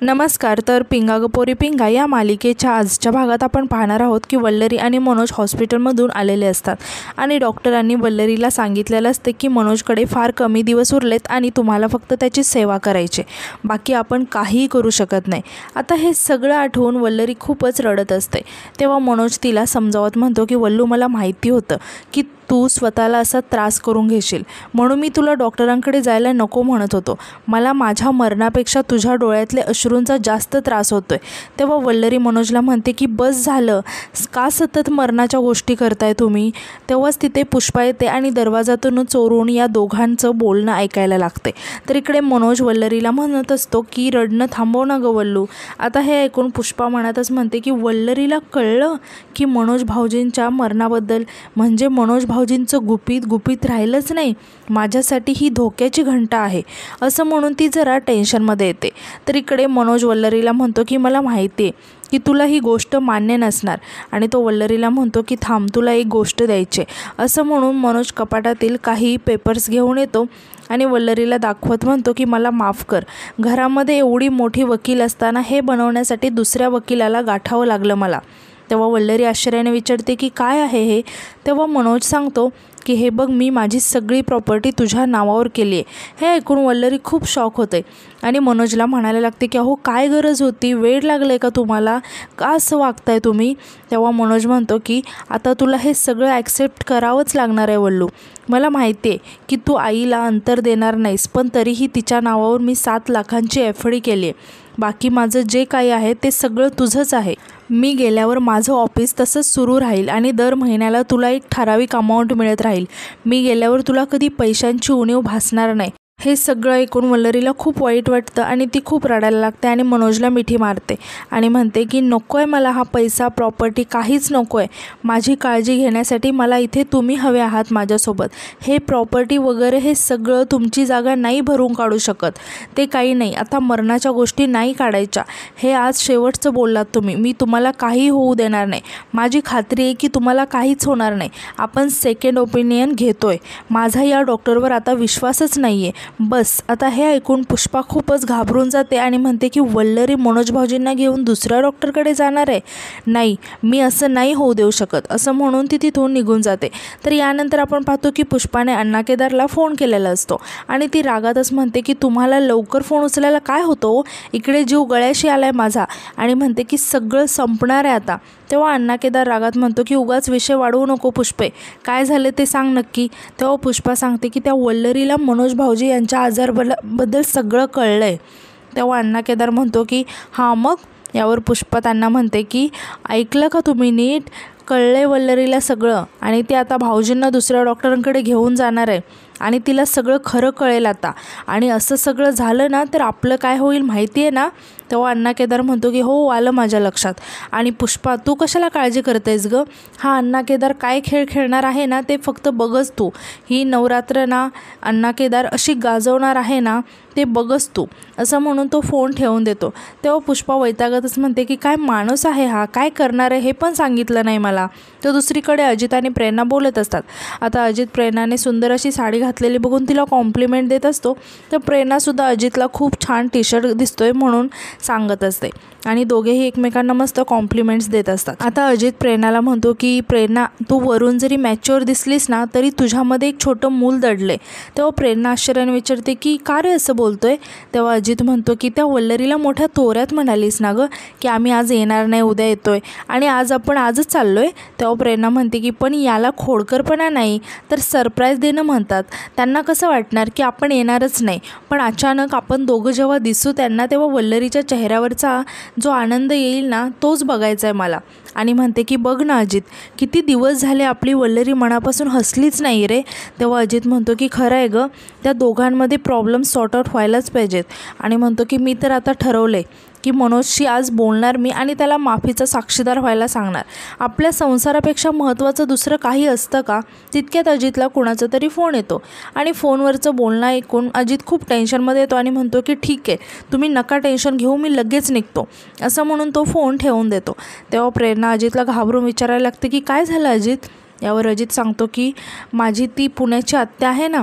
नमस्कार. तर पिंगा ग पोरी पिंगा या मालिकेच्या आजच्या भागात आपण पाहणार आहोत की वल्लरी आणि मनोज हॉस्पिटलमधून आलेले असतात आणि डॉक्टरांनी वल्लरीला सांगितलेलं असते की मनोजकडे फार कमी दिवस उरलेत आणि तुम्हाला फक्त त्याची सेवा करायची, बाकी आपण काहीही करू शकत नाही. आता हे सगळं आठवून वल्लरी खूपच रडत असते. तेव्हा मनोज तिला समजावत म्हणतो की वल्लू, मला माहिती होतं की तू स्वतःला असा त्रास करून घेशील, म्हणून मी तुला डॉक्टरांकडे जायला नको म्हणत होतो. मला माझ्या मरणापेक्षा तुझ्या डोळ्यातले अश्रूंचा जास्त त्रास होतोय. तेव्हा वल्लरी मनोजला म्हणते की बस झालं, का सतत मरणाच्या गोष्टी करताय तुम्ही. तेव्हाच तिथे पुष्पा येते आणि दरवाजातून चोरून या दोघांचं बोलणं ऐकायला लागते. तर इकडे मनोज वल्लरीला म्हणत असतो की रडणं थांबव ना गं वल्लू. आता हे ऐकून पुष्पा म्हणतच म्हणते की वल्लरीला कळलं की मनोज भाऊजींच्या मरणाबद्दल, म्हणजे मनोज भाऊजींचं गुपित राहिलंच नाही. माझ्यासाठी ही धोक्याची घंटा आहे, असं म्हणून ती जरा टेन्शनमध्ये येते. तर इकडे मनोज वल्लरीला म्हणतो की मला माहिती आहे की तुला ही गोष्ट मान्य नसणार, आणि तो वल्लरीला म्हणतो की थांब, तुला एक गोष्ट द्यायची. असं म्हणून मनोज कपाटातील काही पेपर्स घेऊन येतो आणि वल्लरीला दाखवत म्हणतो की मला माफ कर, घरामध्ये एवढी मोठी वकील असताना हे बनवण्यासाठी दुसऱ्या वकिलाला गाठावं लागलं मला. तेव्हा वल्लरी आश्चर्याने विचारते की काय आहे हे. तेव्हा मनोज सांगतो की हे बघ, मी माझी सगळी प्रॉपर्टी तुझ्या नावावर केली आहे. हे ऐकून वल्लरी खूप शॉक होते आणि मनोजला म्हणायला लागते की अहो, काय गरज होती, वेळ लागलं आहे का तुम्हाला, का असं वागताय तुम्ही. तेव्हा मनोज म्हणतो की आता तुला हे सगळं ॲक्सेप्ट करावंच लागणार आहे वल्लू. मला माहिती आहे की तू आईला अंतर देणार नाहीस, पण तरीही तिच्या नावावर मी 7 लाखांची एफ.डी केली आहे. बाकी माझं जे काही आहे ते सगळं तुझंच आहे. मी गेल्यावर माझं ऑफिस तसंच सुरू राहील आणि दर महिन्याला तुला एक ठराविक अमाऊंट मिळत राहील. मी गेल्यावर तुला कधी पैशांची उणीव भासणार नाही. हे सगळं ऐकून वल्लरीला खूप वाईट वाटतं आणि ती खूप रडायला लागते आणि मनोजला मिठी मारते आणि म्हणते की नको आहे मला हा पैसा, प्रॉपर्टी काहीच नको आहे. माझी काळजी घेण्यासाठी मला इथे तुम्ही हवे आहात माझ्यासोबत. हे प्रॉपर्टी वगैरे हे सगळं तुमची जागा नाही भरून काढू शकत. ते काही नाही, आता मरणाच्या गोष्टी नाही काढायच्या. हे आज शेवटचं बोललात तुम्ही. मी तुम्हाला काही होऊ देणार नाही. माझी खात्री आहे की तुम्हाला काहीच होणार नाही. आपण सेकंड ओपिनियन घेतोय. माझा या डॉक्टरवर आता विश्वासच नाही आहे. बस. आता हे ऐकून पुष्पा खूपच घाबरून जाते आणि म्हणते की वल्लरी मनोज भाऊजींना घेऊन दुसऱ्या डॉक्टरकडे जाणार आहे. नाही, मी असं नाही होऊ देऊ शकत, असं म्हणून ती तिथून निघून जाते. तर यानंतर आपण पाहतो की पुष्पाने अण्णा केदारला फोन केलेला असतो आणि ती रागातच म्हणते की तुम्हाला लवकर फोन उचलायला काय होतो, इकडे जीव गळ्याशी आलाय माझा, आणि म्हणते की सगळं संपणार आहे आता. तेव्हा अण्णा केदार रागात म्हणतो की उगाच विषय वाढवू नको पुष्पे, काय झालं ते सांग नक्की. तेव्हा पुष्पा सांगते की त्या वल्लरीला मनोज भाऊजी यांच्या आजाराबद्दल सगळं कळलं आहे. तेव्हा अण्णा केदार म्हणतो की हां मग. यावर पुष्पा त्यांना म्हणते की ऐकलं का तुम्ही नीट, कळलंय वल्लरीला सगळं आणि ती आता भाऊजींना दुसऱ्या डॉक्टरांकडे घेऊन जाणार आहे आणि तिला सगळं खरं कळेल आता. आणि असं सगळं झालं ना तर आपलं काय होईल माहिती आहे ना. तेव्हा अण्णा केदार म्हणतो की हो, आलं माझ्या लक्षात. आणि पुष्पा, तू कशाला काळजी करतेस गं. हा अण्णा केदार काय खेळ खेळणार आहे ना ते फक्त बघच तू. ही नवरात्र ना अण्णा केदार अशी गाजवणार आहे ना ते बघच तू, असं म्हणून तो फोन ठेवून देतो. तेव्हा पुष्पा वैतागतच म्हणते की काय माणूस आहे हा, काय करणार आहे हे पण सांगितलं नाही मला. तर दुसरीकडे अजित आणि प्रेरणा बोलत असतात. आता अजित प्रेरणाने सुंदर अशी साडी घातलेली बघून तिला कॉम्प्लिमेंट देत असतो. तर प्रेरणासुद्धा अजितला खूप छान टी-शर्ट दिसतोय म्हणून सांगत असते आणि दोघेही एकमेकांना मस्त कॉम्प्लिमेंट्स देत असतात. आता अजित प्रेरणाला म्हणतो की प्रेरणा, तू वरून जरी मॅच्युअर दिसलीस ना तरी तुझ्यामध्ये एक छोटं मूल दडले. तेव्हा प्रेरणा आश्चर्याने विचारते की का रे असं बोलतोय. तेव्हा अजित म्हणतो की त्या वल्लरीला मोठ्या तोऱ्यात म्हणालीस ना गं की आम्ही आज येणार नाही, उद्या येतोय, आणि आज आपण आजच चाललोय. तेव्हा प्रेरणा म्हणते की पण याला खोडकरपणा नाही तर सरप्राईज देणं म्हणतात. त्यांना कसं वाटणार की आपण येणारच नाही, पण अचानक आपण दोघं जेव्हा दिसू त्यांना तेव्हा वल्लरीच्या चेहऱ्यावरचा जो आनंद येईल ना तोच बघायचा आहे मला. आणि म्हणते की बघ ना अजित, किती दिवस झाले आपली वल्लरी मनापासून हसलीच नाही रे. तेव्हा अजित म्हणतो की खरं आहे गं, त्या दोघांमध्ये प्रॉब्लेम सॉर्ट आउट व्हायलाच पाहिजेत. आणि म्हणतो की मी तर आता ठरवलं आहे की मनोजशी आज बोलणार मी आणि त्याला माफीचा साक्षीदार व्हायला सांगणार. आपल्या संसारापेक्षा महत्त्वाचं दुसरं काही असतं का. तितक्यात अजितला कुणाचा तरी फोन येतो आणि फोनवरचं बोलणं ऐकून अजित खूप टेन्शनमध्ये येतो आणि म्हणतो की ठीक आहे, तुम्ही नका टेन्शन घेऊ, मी लगेच निघतो, असं म्हणून तो फोन ठेवून देतो. तेव्हा प्रेरणा अजितला घाबरून विचारायला लागते की काय झालं अजित. यावर अजित सांगतो की माझी ती पुण्याची आत्या आहे ना,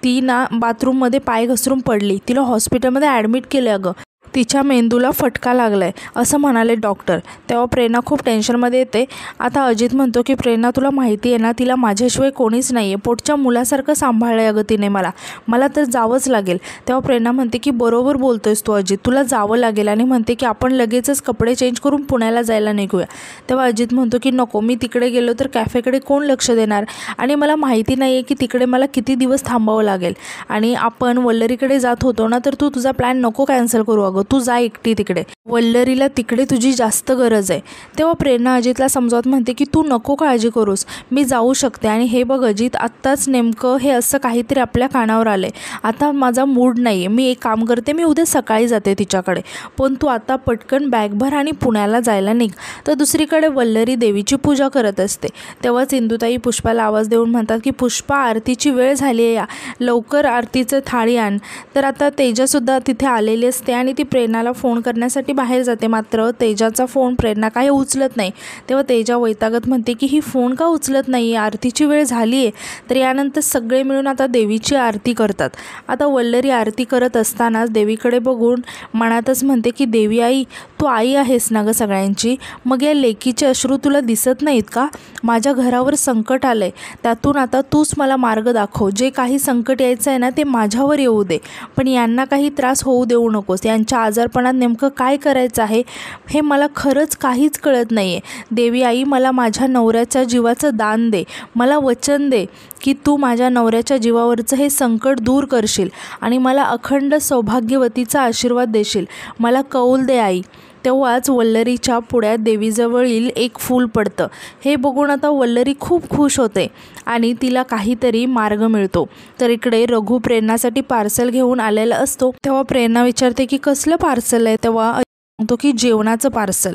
ती ना बाथरूममध्ये पाय घसरून पडली, तिला हॉस्पिटलमध्ये ॲडमिट केलं अगं. तिच्या मेंदूला फटका लागलाय असं म्हणाले डॉक्टर. तेव्हा प्रेरणा खूप टेन्शनमध्ये येते. आता अजित म्हणतो की प्रेरणा तुला माहिती आहे ना, तिला माझ्याशिवाय कोणीच नाही आहे. पोटच्या मुलासारखं सांभाळलं आहे अगं तिने मला तर जावंच लागेल. तेव्हा प्रेरणा म्हणते की बरोबर बोलतोयस तू अजित, तुला जावं लागेल. आणि म्हणते की आपण लगेचच कपडे चेंज करून पुण्याला जायला निघूया. तेव्हा अजित म्हणतो की नको, मी तिकडे गेलो तर कॅफेकडे कोण लक्ष देणार, आणि मला माहिती नाही आहे की तिकडे मला किती दिवस थांबावं लागेल. आणि आपण वल्लरीकडे जात होतो ना, तर तू तुझा प्लॅन नको कॅन्सल करू अगं, तू जा एकटी तिकडे. वल्लरीला तिकडे तुझी जास्त गरज आहे. तेव्हा प्रेरणा अजितला समजावत म्हणते की तू नको काळजी करूस, मी जाऊ शकते. आणि हे बघ अजित, आत्ताच नेमकं हे असं काहीतरी आपल्या कानावर आले. आता माझा मूड नाही आहे. मी एक काम करते, मी उद्या सकाळी जाते तिच्याकडे, पण तू आता पटकन बॅग भर आणि पुण्याला जायला निघ. तर दुसरीकडे वल्लरी देवीची पूजा करत असते. तेव्हाच इंदुताई पुष्पाला आवाज देऊन म्हणतात की पुष्पा, आरतीची वेळ झाली आहे, या लवकर आरतीचं थाळी आण. तर आता तेजासुद्धा तिथे आलेली असते आणि ती प्रेरणाला फोन करण्यासाठी बाहेर जाते. मात्र तेजाचा फोन प्रेरणा काही उचलत नाही. तेव्हा तेजा वैतागत म्हणते की ही फोन का उचलत नाही, आरतीची वेळ झाली आहे. तर यानंतर सगळे मिळून आता देवीची आरती करतात. आता वल्लरी आरती करत असतानाच देवीकडे बघून मनातच म्हणते की देवी आई, तू आई आहेस ना गं सगळ्यांची, मग या लेकीचे अश्रू तुला दिसत नाहीत का? माझ्या घरावर संकट आलं आहे, त्यातून आता तूच मला मार्ग दाखव. जे काही संकट यायचं आहे ना, ते माझ्यावर येऊ दे, पण यांना काही त्रास होऊ देऊ नकोस. यांच्या आजारपणात नेमकं काय करायचं आहे हे मला खरंच काहीच कळत नाही आहे. देवी आई, मला माझ्या नवऱ्याच्या जीवाचं दान दे. मला वचन दे की तू माझ्या नवऱ्याच्या जीवावरचं हे संकट दूर करशील आणि मला अखंड सौभाग्यवतीचा आशीर्वाद देशील. मला कौल दे आई. तेव्हाच वल्लरीच्या पुढ्यात देवीजवळील एक फूल पडतं. हे बघून आता वल्लरी खूप खुश होते आणि तिला काहीतरी मार्ग मिळतो. तर इकडे रघु प्रेरणासाठी पार्सल घेऊन आलेला असतो. तेव्हा प्रेरणा विचारते की कसलं पार्सल आहे. तेव्हा म्हणतो की जेवणाचं पार्सल.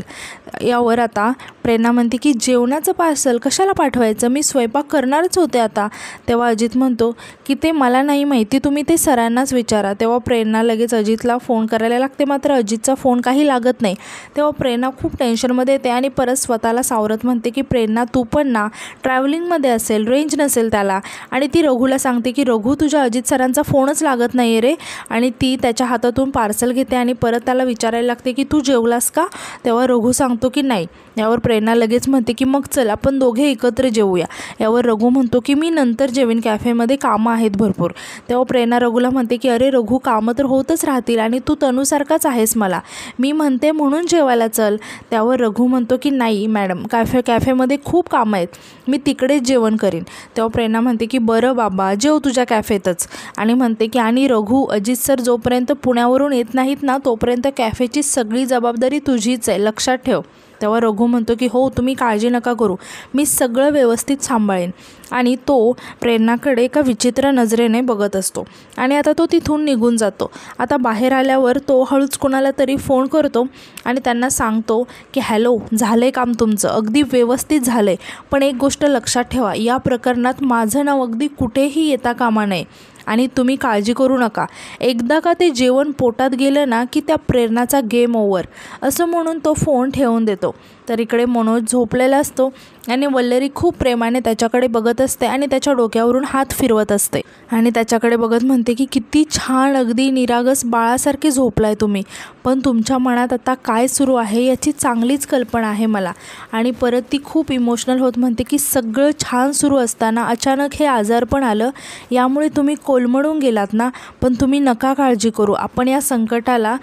यावर आता प्रेरणा म्हणते की जेवणाचं पार्सल कशाला पाठवायचं, मी स्वयंपाक करणारच होते आता. तेव्हा अजित म्हणतो की ते मला नाही माहिती, तुम्ही ते सरांनाच विचारा. तेव्हा प्रेरणा लगेच अजितला फोन करायला लागते. मात्र अजितचा फोन काही लागत नाही. तेव्हा प्रेरणा खूप टेन्शनमध्ये येते आणि परत स्वतःला सावरत म्हणते की प्रेरणा, तू पण ना ट्रॅव्हलिंगमध्ये असेल, रेंज नसेल त्याला. आणि ती रघुला सांगते की रघु, तुझ्या अजित सरांचा फोनच लागत नाही रे. आणि ती त्याच्या हातातून पार्सल घेते आणि परत त्याला विचारायला लागते की तू जेवलास का. तेव्हा रघु सांगतो की नाही. यावर प्रेरणा लगेच म्हणते की मग चल आपण दोघे एकत्र जेवूया. यावर रघु म्हणतो की मी नंतर जेवेन, कॅफेमध्ये कामं आहेत भरपूर. तेव्हा प्रेरणा रघुला म्हणते की अरे रघु, कामं तर होतच राहतील आणि तू तनूसारखाच आहेस मला, मी म्हणते म्हणून जेवायला चल. त्यावर रघु म्हणतो की नाही मॅडम, कॅफेमध्ये खूप कामं आहेत, मी तिकडेच जेवण करीन. तेव्हा प्रेरणा म्हणते की बरं बाबा, जेव तुझ्या कॅफेतच. आणि म्हणते की आणि रघु, अजित सर जोपर्यंत पुण्यावरून येत नाहीत ना, तोपर्यंत कॅफेची सगळी जबाबदारी तुझीच आहे, लक्षात ठेव. तेव्हा रघु म्हणतो की हो, तुम्ही काळजी नका करू, मी सगळं व्यवस्थित सांभाळेन. आणि तो प्रेरणाकडे एका विचित्र नजरेने बघत असतो आणि आता तो तिथून निघून जातो. आता बाहेर आल्यावर तो हळूच कोणाला तरी फोन करतो आणि त्यांना सांगतो की हॅलो, झालं आहे काम तुमचं, अगदी व्यवस्थित झालं आहे, पण एक गोष्ट लक्षात ठेवा, या प्रकरणात माझं नाव अगदी कुठेही येता कामा नये आणि तुम्ही काळजी करू नका. एकदा का ते जेवण पोटात गेलं ना की त्या प्रेरणाचा गेम ओव्हर, असं म्हणून तो फोन ठेवून देतो. तर इकडे मनोज झोपलेला असतो आणि वल्लरी खूप प्रेमाने त्याच्याकडे बघत असते आणि त्याच्या डोक्यावरून हात फिरवत असते आणि त्याच्याकडे बघत म्हणते की किती छान, अगदी निरागस बाळासारखे झोपलाय तुम्ही, पण तुमच्या मनात आता काय सुरू आहे याची चांगलीच कल्पना आहे मला. आणि परत ती खूप इमोशनल होत म्हणते की सगळं छान सुरू असताना अचानक हे आजारपण आलं, यामुळे तुम्ही कोलमडून गेलात ना, पण तुम्ही नका काळजी करू, आपण या संकटाला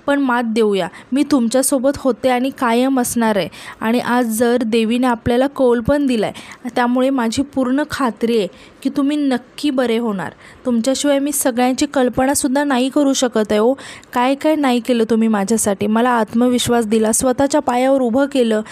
पण मात देऊया. मी तुमच्यासोबत होते आणि कायम असणार आहे. आणि आज जर देवीने आपल्याला कौल पण दिला आहे, त्यामुळे माझी पूर्ण खात्री आहे की तुम्ही नक्की बरे होणार. तुमच्याशिवाय मी सगळ्यांची कल्पनासुद्धा नाही करू शकत आहे. हो, काय काय नाही केलं तुम्ही माझ्यासाठी, मला आत्मविश्वास दिला, स्वतःच्या पायावर उभं केलं,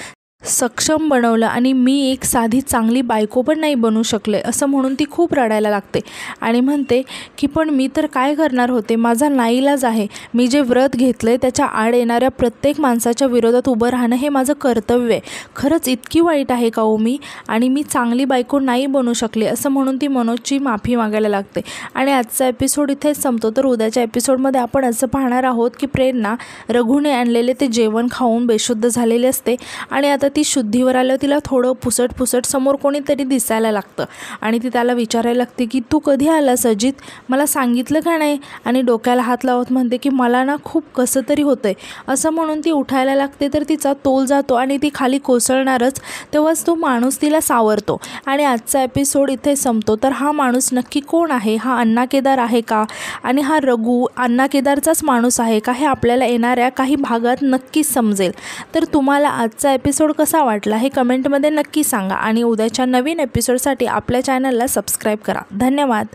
सक्षम बनवलं आणि मी एक साधी चांगली बायको पण नाही बनू शकले, असं म्हणून ती खूप रडायला लागते आणि म्हणते की पण मी तर काय करणार होते, माझा नाईलाज आहे, मी जे व्रत घेतलं त्याच्या आड येणाऱ्या प्रत्येक माणसाच्या विरोधात उभं राहणं हे माझं कर्तव्य आहे. खरंच इतकी वाईट आहे का हो मी, आणि मी चांगली बायको नाही बनू शकले, असं म्हणून ती मनोजची माफी मागायला लागते. आणि आजचा एपिसोड इथेच संपतो. तर उद्याच्या एपिसोडमध्ये आपण असं पाहणार आहोत की प्रेरणा रघुने आणलेले ते जेवण खाऊन बेशुद्ध झालेले असते आणि आता ती शुद्धीवर आल्यावर तिला थोडं पुसट समोर कोणीतरी दिसायला लागतं आणि ती त्याला विचारायला लागते की तू कधी आलास अजित, मला सांगितलं का नाही. आणि डोक्याला हात लावत म्हणते की मला ना खूप कसं तरी होतंय. असं म्हणून ती उठायला लागते तर तिचा तोल जातो आणि ती खाली कोसळणारच. तेव्हाच तो माणूस तिला सावरतो आणि आजचा एपिसोड इथे संपतो. तर हा माणूस नक्की कोण आहे? हा अण्णा केदार आहे का? आणि हा रघु अण्णा केदारचाच माणूस आहे का? हे आपल्याला येणाऱ्या काही भागात नक्कीच समजेल. तर तुम्हाला आजचा एपिसोड कसा वाटला हे कमेंटमध्ये नक्की सांगा आणि उद्याच्या नवीन एपिसोडसाठी आपल्या चॅनलला सबस्क्राईब करा. धन्यवाद.